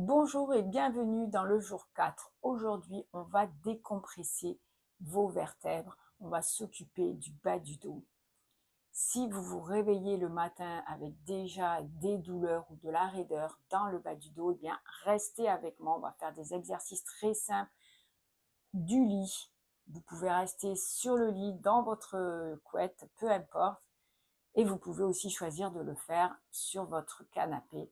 Bonjour et bienvenue dans le jour 4. Aujourd'hui, on va décompresser vos vertèbres. On va s'occuper du bas du dos. Si vous vous réveillez le matin avec déjà des douleurs ou de la raideur dans le bas du dos, eh bien, restez avec moi. On va faire des exercices très simples du lit. Vous pouvez rester sur le lit, dans votre couette, peu importe. Et vous pouvez aussi choisir de le faire sur votre canapé.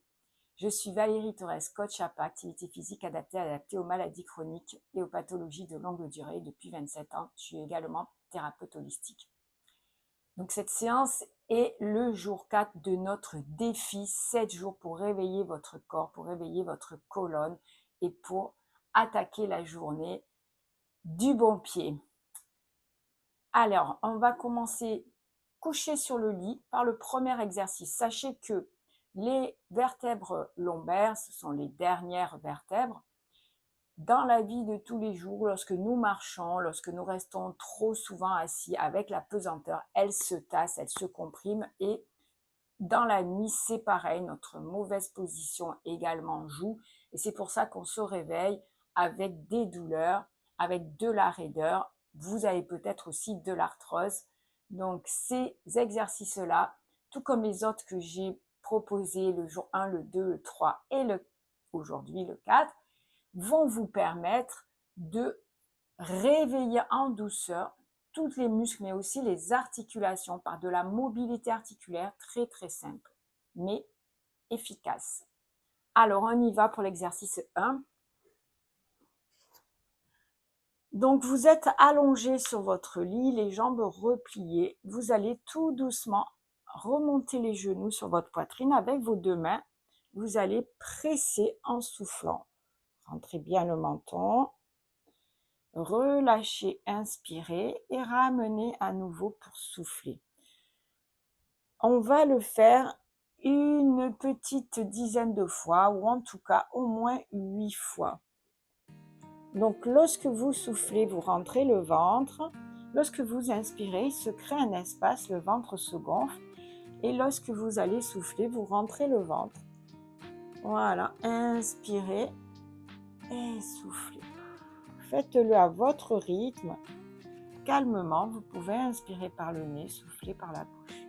Je suis Valérie Torres, coach APA, activité physique adaptée aux maladies chroniques et aux pathologies de longue durée. Depuis 27 ans, je suis également thérapeute holistique. Donc cette séance est le jour 4 de notre défi 7 jours pour réveiller votre corps, pour réveiller votre colonne et pour attaquer la journée du bon pied. Alors, on va commencer couché sur le lit par le premier exercice. Sachez que les vertèbres lombaires, ce sont les dernières vertèbres. Dans la vie de tous les jours, lorsque nous marchons, lorsque nous restons trop souvent assis avec la pesanteur, elles se tassent, elles se compriment et dans la nuit, c'est pareil, notre mauvaise position également joue et c'est pour ça qu'on se réveille avec des douleurs, avec de la raideur. Vous avez peut-être aussi de l'arthrose. Donc ces exercices-là, tout comme les autres que j'ai proposés le jour 1, le 2, le 3 et aujourd'hui le 4, vont vous permettre de réveiller en douceur tous les muscles, mais aussi les articulations par de la mobilité articulaire très très simple, mais efficace. Alors, on y va pour l'exercice 1. Donc, vous êtes allongé sur votre lit, les jambes repliées. Vous allez tout doucement remonter les genoux sur votre poitrine avec vos deux mains. Vous allez presser en soufflant. Rentrez bien le menton. Relâchez, inspirez et ramenez à nouveau pour souffler. On va le faire une petite dizaine de fois ou en tout cas au moins 8 fois. Donc lorsque vous soufflez, vous rentrez le ventre. Lorsque vous inspirez, il se crée un espace, le ventre se gonfle. Et lorsque vous allez souffler, vous rentrez le ventre. Voilà, inspirez et soufflez. Faites-le à votre rythme. Calmement, vous pouvez inspirer par le nez, souffler par la bouche.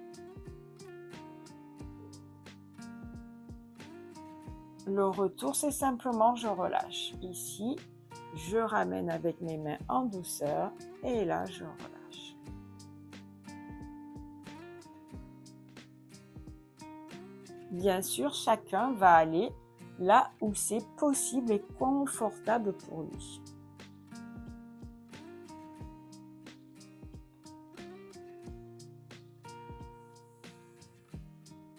Le retour, c'est simplement je relâche. Ici, je ramène avec mes mains en douceur et là, je relâche. Bien sûr, chacun va aller là où c'est possible et confortable pour lui.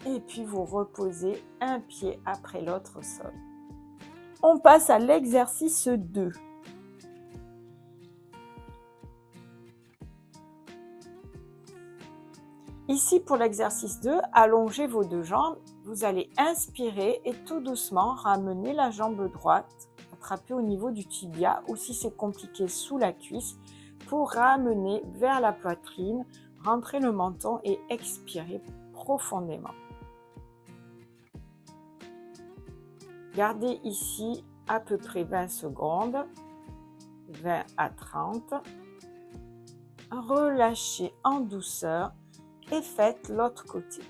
Et puis, vous reposez un pied après l'autre au sol. On passe à l'exercice 2. Ici, pour l'exercice 2, allongez vos deux jambes. Vous allez inspirer et tout doucement ramener la jambe droite, attraper au niveau du tibia ou si c'est compliqué sous la cuisse pour ramener vers la poitrine, rentrer le menton et expirer profondément. Gardez ici à peu près 20 secondes, 20 à 30. Relâchez en douceur et faites l'autre côté.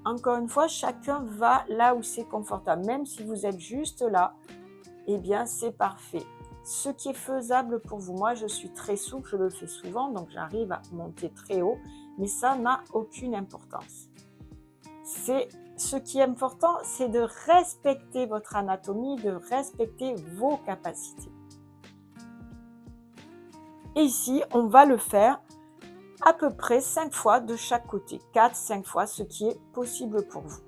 Encore une fois, chacun va là où c'est confortable. Même si vous êtes juste là, eh bien, c'est parfait. Ce qui est faisable pour vous, moi, je suis très souple, je le fais souvent, donc j'arrive à monter très haut, mais ça n'a aucune importance. Ce qui est important, c'est de respecter votre anatomie, de respecter vos capacités. Et ici, on va le faire à peu près 5 fois de chaque côté, 4-5 fois, ce qui est possible pour vous.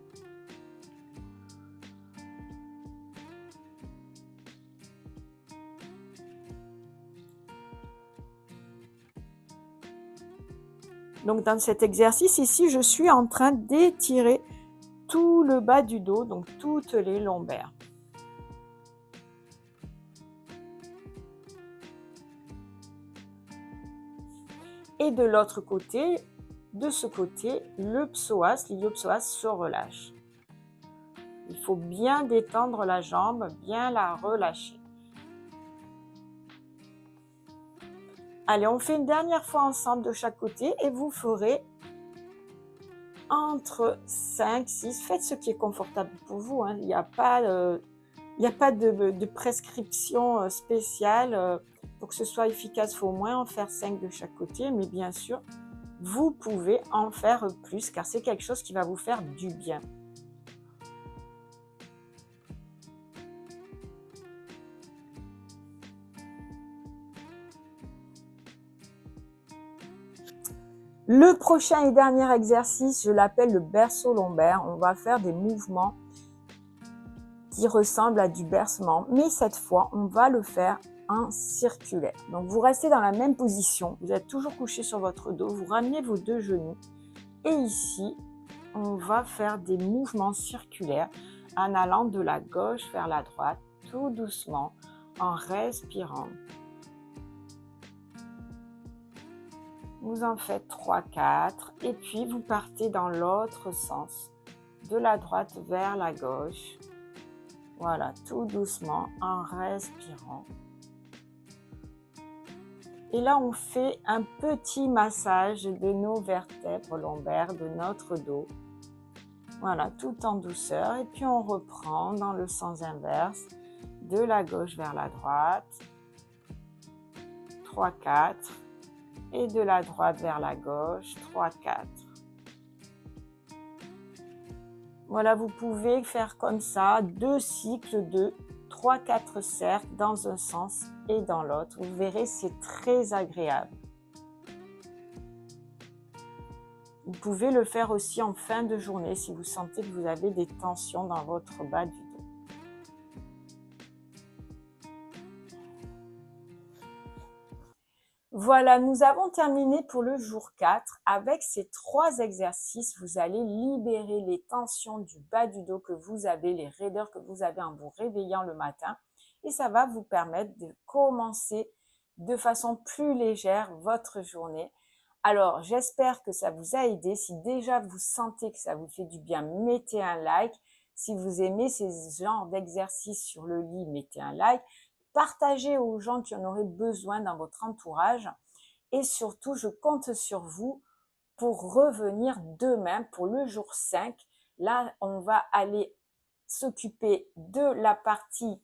Donc dans cet exercice ici, je suis en train d'étirer tout le bas du dos, donc toutes les lombaires. Et de l'autre côté, de ce côté, le psoas, l'iliopsoas se relâche. Il faut bien détendre la jambe, bien la relâcher. Allez, on fait une dernière fois ensemble de chaque côté et vous ferez entre 5, 6. Faites ce qui est confortable pour vous. Hein. Il n'y a pas, de prescription spéciale. Pour que ce soit efficace, il faut au moins en faire 5 de chaque côté. Mais bien sûr, vous pouvez en faire plus car c'est quelque chose qui va vous faire du bien. Le prochain et dernier exercice, je l'appelle le berceau lombaire. On va faire des mouvements qui ressemblent à du bercement, mais cette fois, on va le faire en circulaire. Donc, vous restez dans la même position. Vous êtes toujours couché sur votre dos. Vous ramenez vos deux genoux. Et ici, on va faire des mouvements circulaires en allant de la gauche vers la droite, tout doucement, en respirant. Vous en faites 3, 4 et puis vous partez dans l'autre sens, de la droite vers la gauche. Voilà, tout doucement en respirant. Et là, on fait un petit massage de nos vertèbres lombaires, de notre dos. Voilà, tout en douceur. Et puis on reprend dans le sens inverse, de la gauche vers la droite. 3, 4. Et de la droite vers la gauche, 3, 4. Voilà, vous pouvez faire comme ça 2 cycles de 3, 4 cercles dans un sens et dans l'autre. Vous verrez, c'est très agréable. Vous pouvez le faire aussi en fin de journée si vous sentez que vous avez des tensions dans votre bas du dos. Voilà, nous avons terminé pour le jour 4. Avec ces 3 exercices, vous allez libérer les tensions du bas du dos que vous avez, les raideurs que vous avez en vous réveillant le matin. Et ça va vous permettre de commencer de façon plus légère votre journée. Alors, j'espère que ça vous a aidé. Si déjà vous sentez que ça vous fait du bien, mettez un like. Si vous aimez ces genres d'exercices sur le lit, mettez un like. Partagez aux gens qui en auraient besoin dans votre entourage. Et surtout, je compte sur vous pour revenir demain pour le jour 5. Là, on va aller s'occuper de la partie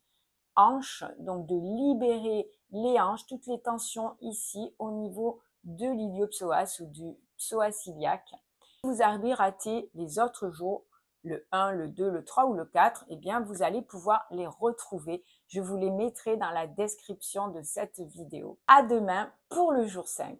hanche, donc de libérer les hanches, toutes les tensions ici au niveau de l'iliopsoas ou du psoas iliaque. Si vous avez raté les autres jours, le 1, le 2, le 3 ou le 4, eh bien, vous allez pouvoir les retrouver. Je vous les mettrai dans la description de cette vidéo. À demain pour le jour 5.